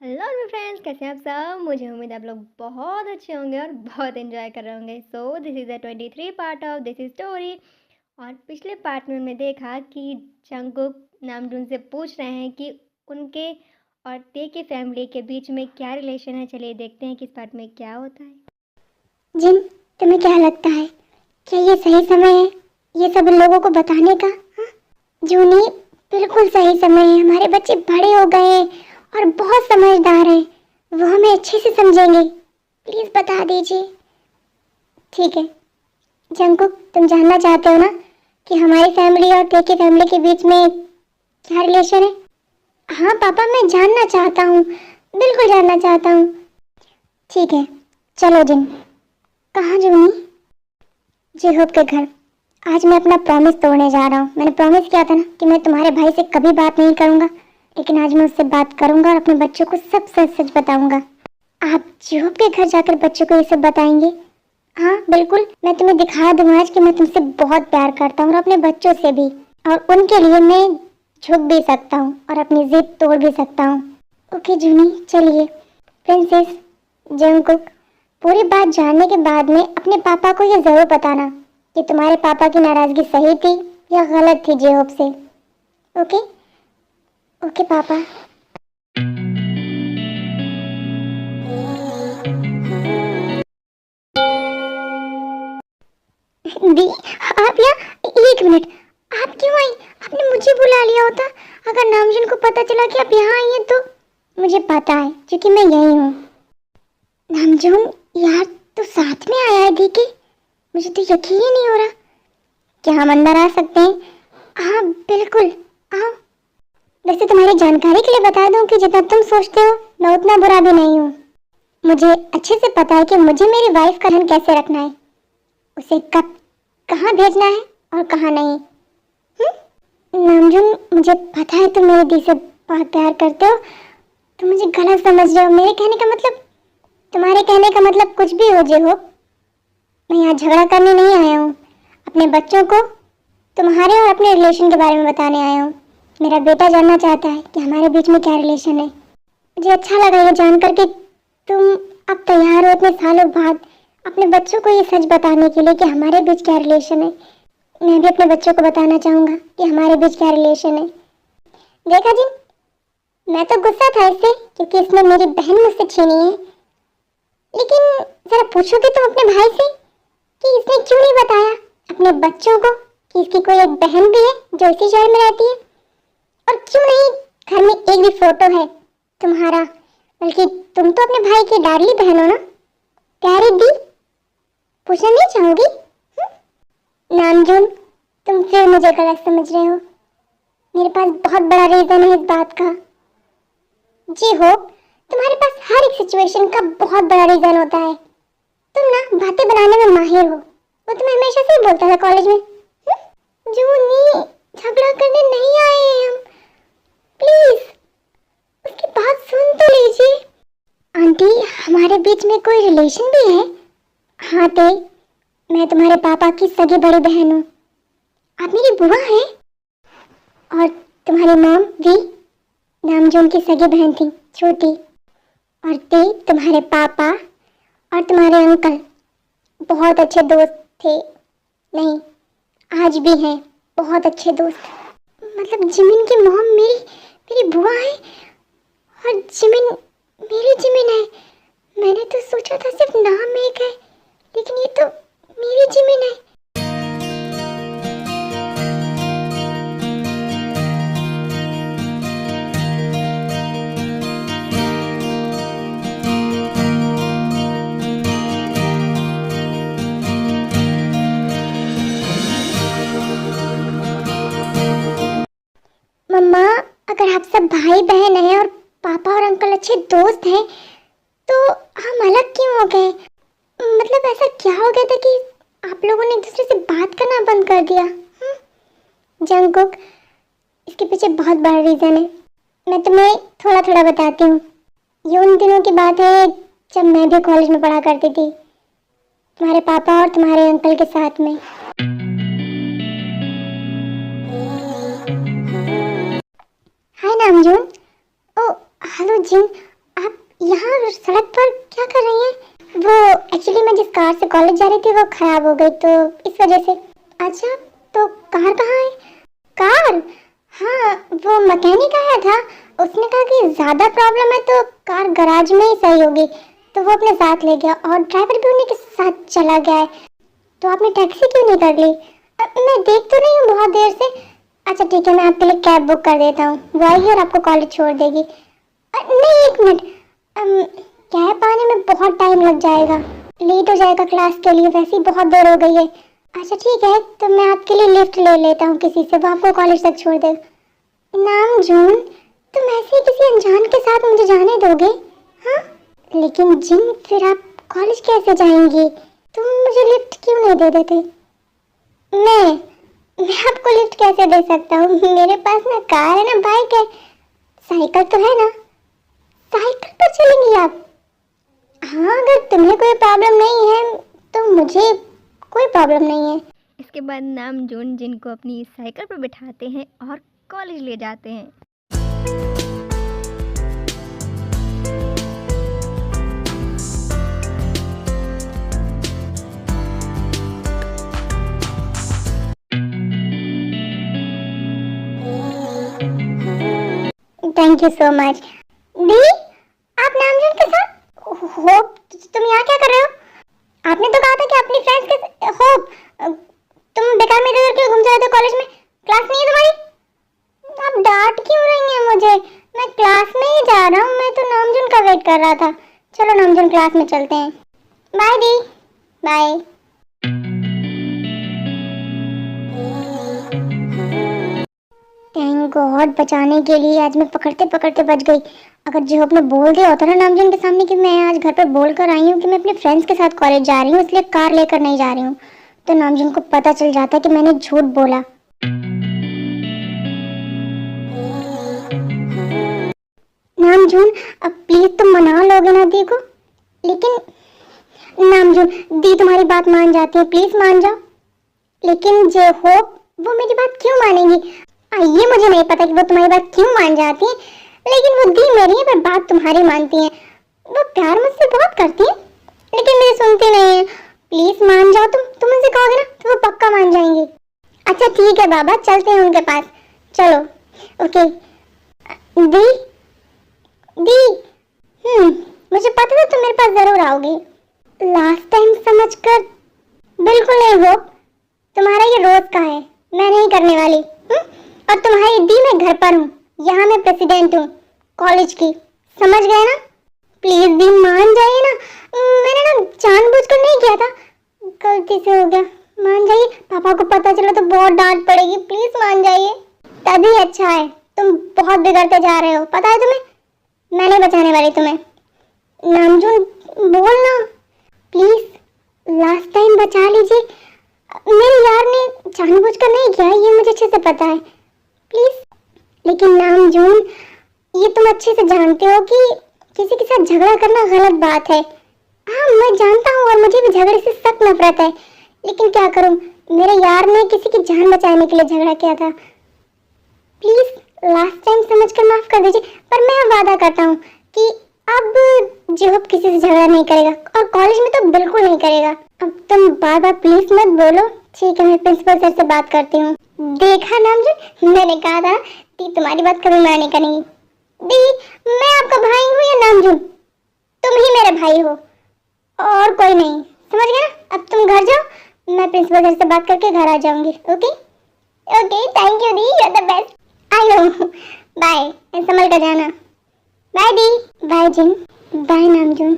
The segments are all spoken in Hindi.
हेलो मेरे फ्रेंड्स, कैसे हैं आप सब। मुझे उम्मीद है आप लोग बहुत अच्छे होंगे और बहुत एंजॉय कर रहे होंगे। So this is the 23 part of this is story. और पिछले पार्ट में हमने देखा कि जंगकुक नामजून से पूछ रहे हैं कि उनके और ते के फैमिली के बीच में क्या रिलेशन है। चलिए देखते हैं कि इस पार्ट में क्या होता है। जिन, तुम्हें क्या लगता है, क्या ये सही समय है ये सब लोगों को बताने का? हाँ? जूनी, बिल्कुल सही समय है। हमारे बच्चे बड़े हो गए हैं और बहुत समझदार हैं। वो हमें अच्छे से समझेंगे। प्लीज बता दीजिए। ठीक है। जंकुक, तुम जानना चाहते हो ना कि हमारी फैमिली और तेकी फैमिली के बीच में क्या रिलेशन है? हाँ पापा, मैं जानना चाहता हूँ, बिल्कुल जानना चाहता हूँ। ठीक है, चलो जिन। कहाँ जूनी? जी होप के घर। आज मैं अपना प्रॉमिस तोड़ने जा रहा हूँ। मैंने प्रॉमिस किया था ना कि मैं तुम्हारे भाई से कभी बात नहीं करूँगा, लेकिन आज मैं उससे बात करूँगा और अपने बच्चों को सब सच सच बताऊँगा। आप जोब के घर जाकर बच्चों को ये सब बताएंगे? हाँ बिल्कुल, मैं तुम्हें दिखा दूँगा आज कि मैं तुमसे बहुत प्यार करता हूँ और अपने बच्चों से भी, और उनके लिए मैं झुक भी सकता हूँ और अपनी जिद तोड़ भी सकता हूँ। ओके जूनी, चलिए। प्रिंसेस जंगकुक, पूरी बात जानने के बाद में अपने पापा को ये जरूर बताना कि तुम्हारे पापा की नाराजगी सही थी या गलत थी जेहोब से। ओके? ओके पापा। दी, आप यहाँ? एक मिनट, आप क्यों आई? आपने मुझे बुला लिया होता। अगर नामजुन को पता चला कि आप यहाँ आई हैं तो? मुझे पता है, क्योंकि मैं यही हूँ। नामजुन, यार तो साथ में आया है देखे, मुझे तो यकीन ही नहीं हो रहा। क्या हम अंदर आ सकते हैं? हाँ बिल्कुल, आओ। वैसे तुम्हारी जानकारी के लिए बता दूं कि जितना तुम सोचते हो मैं उतना बुरा भी नहीं हूँ। मुझे अच्छे से पता है कि मुझे मेरी वाइफ का ध्यान कैसे रखना है, उसे कब कहाँ भेजना है और कहाँ नहीं। नामजुन, मुझे पता है तुम मेरी दी से बहुत प्यार करते हो। तुम मुझे गलत समझ रहे हो। मेरे कहने का मतलब, तुम्हारे कहने का मतलब कुछ भी हो जे हो, मैं यहाँ झगड़ा करने नहीं आया हूँ। अपने बच्चों को तुम्हारे और अपने रिलेशन के बारे में बताने आया हूँ। मेरा बेटा जानना चाहता है कि हमारे बीच में क्या रिलेशन है। मुझे अच्छा लगा ये जानकर कि तुम अब तैयार हो इतने सालों बाद अपने बच्चों को ये सच बताने के लिए कि हमारे बीच क्या रिलेशन है। मैं भी अपने बच्चों को बताना चाहूँगा कि हमारे बीच क्या रिलेशन है। देखा जी, मैं तो गुस्सा था इससे क्योंकि इसने मेरी बहन मुझसे छीनी है, लेकिन जरा पूछोगे तुम अपने भाई से कि इसने क्यों नहीं बताया अपने बच्चों को कि इसकी कोई एक बहन भी है जो इसी शहर में रहती है? और क्यों नहीं घर में एक भी फोटो है तुम्हारा? बल्कि तुम तो अपने भाई की लाडली बहन हो ना, प्यारी दी। पूछना नहीं चाहोगी? नामजून, तुम फिर मुझे गलत समझ रहे हो। मेरे पास बहुत बड़ा रीजन है इस बात का। जी हो, तुम्हारे पास हर एक सिचुएशन का बहुत बड़ा रीजन होता है। तुम ना बातें बनाने में माहिर हो। वो तुम्हें हमेशा से ही बोलता था कॉलेज में। जूनी, झगड़ा करने नहीं आए हैं हम, प्लीज उसकी बात सुन तो लीजिए। आंटी, हमारे बीच में कोई रिलेशन भी है? हाँ ते, मैं तुम्हारे पापा की सगी बड़ी बहन हूँ। आप मेरी बुआ हैं। और तुम्हारी मॉम भी नामजून की सगी बहन थी, छोटी। और ते, तुम्हारे पापा और तुम्हारे अंकल बहुत अच्छे दोस्त थे। नहीं, आज भी हैं बहुत अच्छे दोस्त। मतलब जिमिन की मॉम मेरी मेरी बुआ है और जिमिन मेरी जिमिन है। मैंने तो सोचा था सिर्फ नाम एक है, लेकिन ये तो मेरी जिमिन है। मम्मा, अगर आप सब भाई बहन हैं और पापा और अंकल अच्छे दोस्त हैं तो हम अलग क्यों हो गए? मतलब ऐसा क्या हो गया था कि आप लोगों ने एक दूसरे से बात करना बंद कर दिया? जंगकुक, इसके पीछे बहुत बड़ा रीजन है। मैं तुम्हें थोड़ा थोड़ा बताती हूँ। ये उन दिनों की बात है जब मैं भी कॉलेज में पढ़ा करती थी, तुम्हारे पापा और तुम्हारे अंकल के साथ में। हाय नामजून। ओ हेलो जिन, यहाँ सड़क पर क्या कर रही हैं? वो एक्चुअली मैं जिस कार से कॉलेज जा रही थी वो खराब हो गई तो इस वजह से। अच्छा, तो कार कहाँ है? कार? हाँ, वो मैकेनिक आया था, उसने कहा कि ज़्यादा प्रॉब्लम है तो कार गैराज में ही सही होगी, तो वो अपने साथ ले गया और ड्राइवर भी उन्हीं के साथ चला गया है। तो आपने टैक्सी क्यों नहीं कर ली? मैं देख तो नहीं हूँ बहुत देर से। अच्छा ठीक है, मैं आपके लिए कैब बुक कर देता हूँ, वो आएगी और आपको कॉलेज छोड़ देगी। नहीं, एक मिनट, कैब आने में बहुत टाइम लग जाएगा, लेट हो जाएगा क्लास के लिए, वैसे ही बहुत देर हो गई है। अच्छा ठीक है, तो मैं आपके लिए लिफ्ट ले लेता हूँ किसी से, वो आपको कॉलेज तक छोड़ दे। नामजून, तुम ऐसे ही किसी अनजान के साथ मुझे जाने दोगे? हाँ, लेकिन जिन फिर आप कॉलेज कैसे जाएंगी? तुम मुझे लिफ्ट क्यों नहीं दे देते? मैं आपको लिफ्ट कैसे दे सकता हूँ? मेरे पास ना कार है ना बाइक है, साइकिल तो है ना, साइकिल पर चलेंगी आप? हाँ, अगर तुम्हें कोई प्रॉब्लम नहीं है तो मुझे कोई प्रॉब्लम नहीं है। इसके बाद नामजून जिन को अपनी साइकिल पर बिठाते हैं और कॉलेज ले जाते हैं। Thank you so much. दी, आप नामजून के साथ? होप, तुम यहाँ क्या कर रहे हो? आपने तो कहा था कि अपनी फ्रेंड्स के होप, तुम बेकार में इधर क्यों घूम रहे थे कॉलेज में? क्लास नहीं है तुम्हारी? आप डांट क्यों रही हैं मुझे? मैं क्लास में ही जा रहा हूँ, मैं तो नामजून का वेट कर रहा था। चलो नामजून, क्लास में चलते हैं। बाय दी, बाय। थैंक गॉड, बचाने के लिए आज मैं पकड़ते पकड़ते बच गई। अगर जो ने बोल दिया होता ना नामजून के सामने कि मैं आज घर पर बोल कर आई हूँ कि मैं अपने फ्रेंड्स के साथ कॉलेज जा रही हूँ, इसलिए कार लेकर नहीं जा रही हूँ, तो नामजून को पता चल जाता कि मैंने झूठ बोला। नामजून, अब प्लीज तुम मना लोगे ना दी को? लेकिन नामजून, दी तुम्हारी बात मान जाती है, प्लीज मान जाओ। लेकिन जो होप, वो मेरी बात क्यों मानेगी? ये मुझे नहीं पता कि वो तुम्हारी बात क्यों मान जाती है, लेकिन वो दी मेरी है, पर बात तुम्हारी मानती है। वो प्यार मुझसे बहुत करती है, लेकिन मेरी सुनती नहीं है। प्लीज मान जाओ, तुम उनसे कहोगे ना तो वो पक्का मान जाएंगी। अच्छा ठीक है बाबा, चलते हैं उनके पास, चलो। ओके दी, दी, मुझे पता था तुम मेरे पास जरूर आओगी। लास्ट टाइम समझकर बिल्कुल नहीं हो, तुम्हारा ये रोज का है, मैं नहीं करने वाली। और तुम्हारी दी, मैं घर पर हूँ, यहाँ मैं प्रेसिडेंट हूँ कॉलेज की, समझ गए ना? प्लीज दी मान जाइए ना, मैंने ना जानबूझकर नहीं किया था, गलती से हो गया, मान जाइए। पापा को पता चला तो बहुत डांट पड़ेगी, प्लीज मान जाइए। तभी अच्छा है, तुम बहुत बिगड़ते जा रहे हो, पता है तुम्हें? मैं नहीं बचाने वाली तुम्हें। नामजून बोलना प्लीज, लास्ट टाइम बचा लीजिए, मेरे यार ने जानबूझकर नहीं किया, ये मुझे अच्छे से पता है, प्लीज। लेकिन नामजून, ये तुम अच्छे से जानते हो कि किसी के साथ झगड़ा करना गलत बात है। हाँ मैं जानता हूँ, और मुझे भी झगड़े से सख्त नफरत है, लेकिन क्या करूँ, मेरे यार ने किसी की जान बचाने के लिए झगड़ा किया था। प्लीज लास्ट टाइम समझकर माफ कर दीजिए, पर मैं वादा करता हूँ कि अब जो किसी से झगड़ा नहीं करेगा, और कॉलेज में तो बिल्कुल नहीं करेगा। अब तुम बार बार प्लीज मत बोलो, ठीक है? मैं प्रिंसिपल सर से बात करती हूँ। देखा नामजून, मैंने कहा था कि तुम्हारी बात कभी माने करेंगी। दी, मैं आपका भाई हूँ या नामजून? तुम ही मेरे भाई हो और कोई नहीं, समझ गए ना? अब तुम घर जाओ, मैं प्रिंसिपल सर से बात करके घर आ जाऊंगी। ओके ओके, थैंक यू दी, you are the best. I know, bye, संभल कर जाना। बाय दी, बाय जिन, बाय नामजून।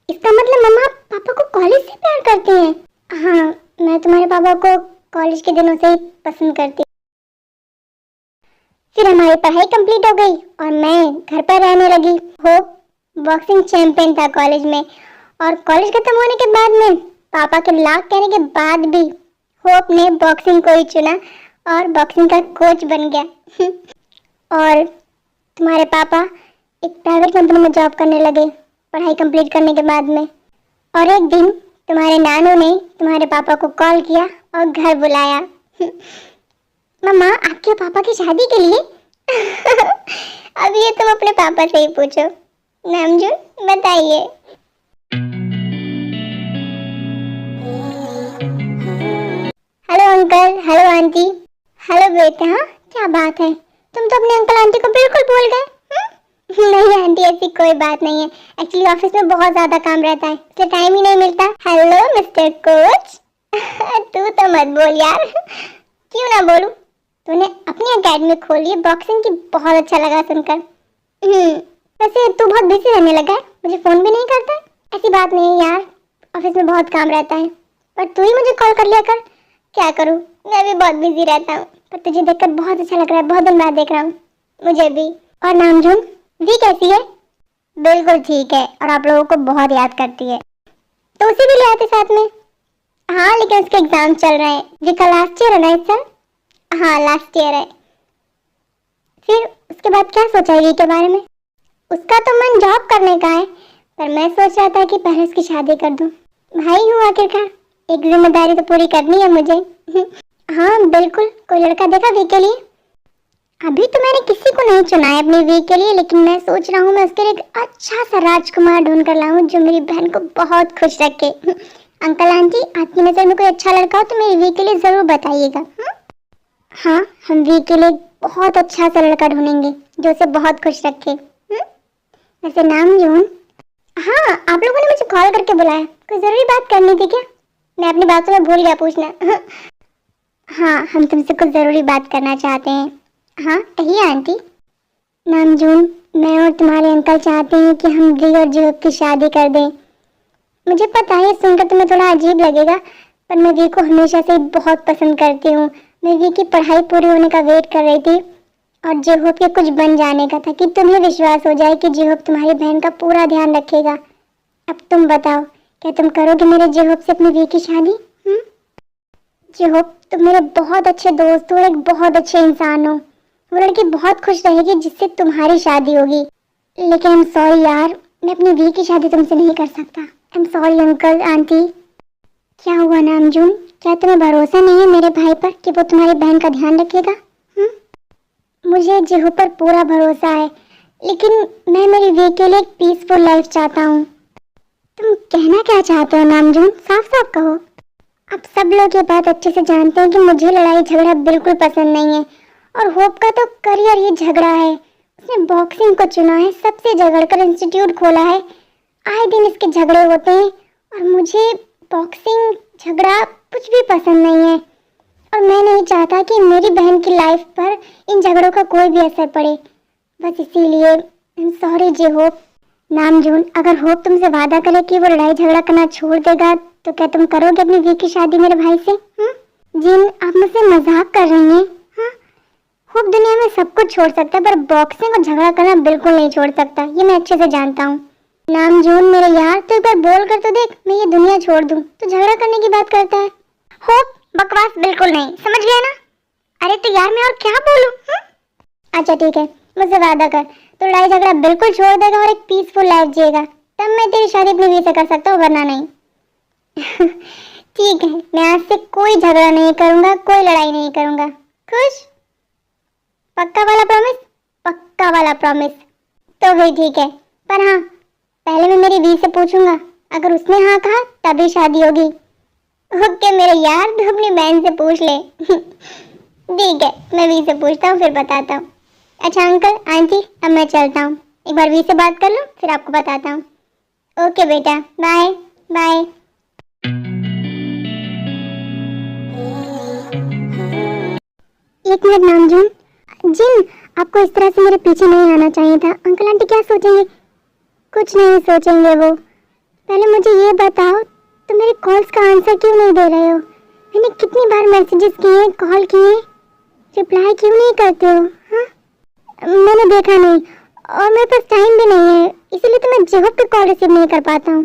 इसका मतलब मम्मा पापा को कॉलेज से प्यार करती हैं? हाँ, मैं तुम्हारे पापा को कॉलेज के दिनों से ही पसंद करती। फिर हमारी पढ़ाई कंप्लीट हो गई और मैं घर पर रहने लगी। होप बॉक्सिंग चैंपियन था कॉलेज में, और कॉलेज खत्म होने के बाद में पापा के लाख कहने के बाद भी होप ने बॉक्सिंग को ही चुना और बॉक्सिंग का कोच बन गया। और तुम्हारे पापा एक प्राइवेट कंपनी में जॉब करने लगे पढ़ाई कंप्लीट करने के बाद में। और एक दिन तुम्हारे नानू ने तुम्हारे पापा को कॉल किया और घर बुलाया। मम्मा, आपके पापा की शादी के लिए अब ये तुम अपने पापा से ही पूछो। नामजून बताइए। Hello uncle, hello aunty. Hello बेटा, क्या बात है, तुम तो अपने अंकल आंटी को बिल्कुल भूल गए। नहीं आंटी, ऐसी कोई बात नहीं है। एक्चुअली ऑफिस में बहुत ज्यादा काम रहता है, इसलिए टाइम ही नहीं मिलता। Hello mister coach. तू तो मत बोल यार। क्यों ना बोलूं, तूने अपनी एकेडमी खोली है बॉक्सिंग की, बहुत अच्छा लगा सुनकर। वैसे तू बहुत बिजी रहने लगा है, मुझे फोन भी नहीं करता है। ऐसी बात नहीं है यार, ऑफिस में बहुत काम रहता है, पर तू ही मुझे कॉल कर लिया कर। क्या करूं, मैं भी बहुत बिजी रहता हूँ, पर तुझे देखकर बहुत अच्छा लग रहा है, बहुत दिन बाद देख रहा हूँ। मुझे भी। और नामजून, वी कैसी है? बिल्कुल ठीक है, और आप लोगों को बहुत याद करती है, तो उसे भी ले आते साथ में। हाँ, लेकिन उसके एग्जाम चल रहे हैं। जी का लास्ट ईयर है ना इस साल? हाँ, लास्ट ईयर है। फिर उसके बाद क्या सोचा है वी के बारे में? उसका तो मन जॉब करने का है, पर मैं सोच रहा था कि पहले उसकी शादी कर दूं। भाई हूँ आखिरकार, एक जिम्मेदारी तो पूरी करनी है मुझे। हाँ बिल्कुल, कोई लड़का देखा वी के लिए? अभी तो मैंने किसी को नहीं चुना है अपनी वी के लिए, लेकिन मैं सोच रहा हूँ मैं उसके लिए एक अच्छा सा राजकुमार ढूंढ कर लाऊं जो मेरी बहन को बहुत खुश रखे। अंकल आंटी, आपकी नजर में कोई अच्छा लड़का हो तो मेरी वी के लिए जरूर बताइएगा। हाँ, हम वी के लिए बहुत अच्छा सा लड़का ढूंढेंगे जो उसे बहुत खुश रखे। वैसे नामजून, हाँ आप लोगों ने मुझे कॉल करके बुलाया, कोई जरूरी बात करनी थी क्या? मैं अपनी बातों में भूल गया पूछना। हाँ, हम तुमसे कुछ जरूरी बात करना चाहते हैं। हाँ कहिए आंटी। नामजून, मैं और तुम्हारे अंकल चाहते हैं कि हम वी और जीहोप की शादी कर दें। मुझे पता है सुनकर तुम्हें थोड़ा अजीब लगेगा, पर मैं वी को हमेशा से बहुत पसंद करती हूँ। मैं वी की पढ़ाई पूरी होने का वेट कर रही थी और जीहोप के कुछ बन जाने का था, कि तुम्हें विश्वास हो जाए कि जीहोप तुम्हारी बहन का पूरा ध्यान रखेगा। अब तुम बताओ, क्या तुम करोगे मेरे जीहोप से अपनी वी की शादी? जीहोप, तुम मेरे बहुत अच्छे दोस्त हो और एक बहुत अच्छे इंसान हो। वो लड़की बहुत खुश रहेगी जिससे तुम्हारी शादी होगी। लेकिन आई एम सॉरी यार, मैं अपनी वी की शादी तुमसे नहीं कर सकता। I am sorry uncle aunty. क्या हुआ नामजून, क्या तुम्हें भरोसा नहीं है मेरे भाई पर कि वो तुम्हारी बहन का ध्यान रखेगा? मुझे जीहोप पर पूरा भरोसा है, लेकिन मैं मेरी वी के लिए एक पीसफुल लाइफ चाहता हूँ। तुम कहना क्या चाहते हो नामजून, साफ साफ कहो। अब सब लोग ये बात अच्छे से जानते हैं कि मुझे लड़ाई झगड़ा बिल्कुल पसंद नहीं है, और होप का तो करियर ही झगड़ा है। उसने बॉक्सिंग को चुना है, सबसे झगड़कर इंस्टीट्यूट खोला है, आए दिन इसके झगड़े होते हैं, और मुझे बॉक्सिंग झगड़ा कुछ भी पसंद नहीं है, और मैं नहीं चाहता कि मेरी बहन की लाइफ पर इन झगड़ों का कोई भी असर पड़े। बस इसीलिए सॉरी जीहोप। नामजून, अगर होप तुमसे वादा करे कि वो लड़ाई झगड़ा करना छोड़ देगा तो क्या तुम करोगे अपनी वी की शादी मेरे भाई से? जिन, आप मुझसे मजाक कर रही हैं? होप दुनिया में सब कुछ छोड़ सकता है, पर बॉक्सिंग और झगड़ा करना बिल्कुल नहीं छोड़ सकता, ये मैं अच्छे से जानता हूँ। नामजून मेरे यार, तो एक बार बोल कर तो देख, मैं ये दुनिया छोड़ दूँ तो झगड़ा करने की बात करता है। होप, बकवास बिल्कुल नहीं, समझ गया ना? अरे तो यार मैं और क्या बोलूं? अच्छा ठीक है, मुझसे वादा कर, तो लड़ाई झगड़ा बिल्कुल छोड़ देगा और एक पीसफुल लाइफ जिएगा, तब मैं तेरी शादी अपनी वी से कर सकता हूँ, वरना नहीं। ठीक है, मैं आज से कोई झगड़ा नहीं करूंगा, कोई लड़ाई नहीं करूंगा। खुश? पक्का वाला प्रॉमिस? पक्का वाला प्रॉमिस। तो फिर ठीक है, पर हाँ पहले मैं मेरी वी से पूछूंगा, अगर उसने हाँ कहा तभी शादी होगी। ओके मेरे यार, तू अपनी बहन से पूछ ले। ठीक है, मैं वी से पूछता हूँ फिर बताता हूँ। अच्छा अंकल आंटी, अब मैं चलता हूँ, एक बार वी से बात कर लूँ फिर आपको बताता हूँ। ओके बेटा, बाय बाय। एक मिनट नामजून, जिन आपको इस तरह से मेरे पीछे नहीं आना चाहिए था। अंकल आंटी क्या सोचेंगे? कुछ नहीं सोचेंगे वो। पहले मुझे ये बताओ, तुम मेरे कॉल्स का आंसर क्यों नहीं दे रहे हो? मैंने कितनी बार मैसेजेस किए, कॉल किए, रिप्लाई क्यों नहीं करते हो? हाँ, मैंने देखा नहीं, और मेरे पास टाइम भी नहीं है, इसीलिए तो मैं जीहोप पे कॉल रिसीव नहीं कर पाता हूँ।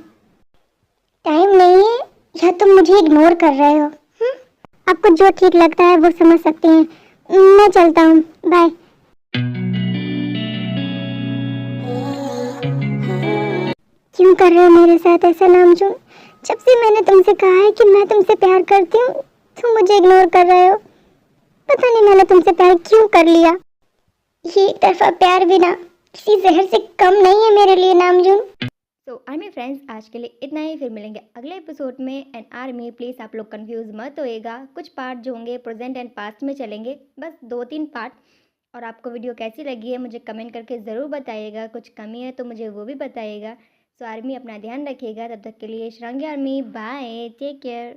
टाइम नहीं है या तुम मुझे इग्नोर कर रहे हो? आपको जो ठीक लगता है वो समझ सकते हैं, मैं चलता हूँ, बाय। क्यों कर रहे हो मेरे साथ ऐसा नामजून? जब से मैंने तुमसे कहा है कि मैं तुमसे प्यार करती हूँ, तुम मुझे इग्नोर कर रहे हो। पता नहीं मैंने तुमसे प्यार क्यों कर लिया। ये एक तरफा प्यार भी ना किसी जहर से कम नहीं है मेरे लिए नामजून। सो आर्मी फ्रेंड्स, आज के लिए इतना ही। फिर मिलेंगे अगले एपिसोड में। एंड आर्मी प्लीज़ आप लोग कंफ्यूज मत होएगा, कुछ पार्ट जो होंगे प्रेजेंट एंड पास्ट में चलेंगे, बस 2-3 पार्ट। और आपको वीडियो कैसी लगी है मुझे कमेंट करके ज़रूर बताइएगा, कुछ कमी है तो मुझे वो भी बताइएगा। सो आर्मी अपना ध्यान रखिएगा, तब तक के लिए शरंगी आर्मी, बाय, टेक केयर।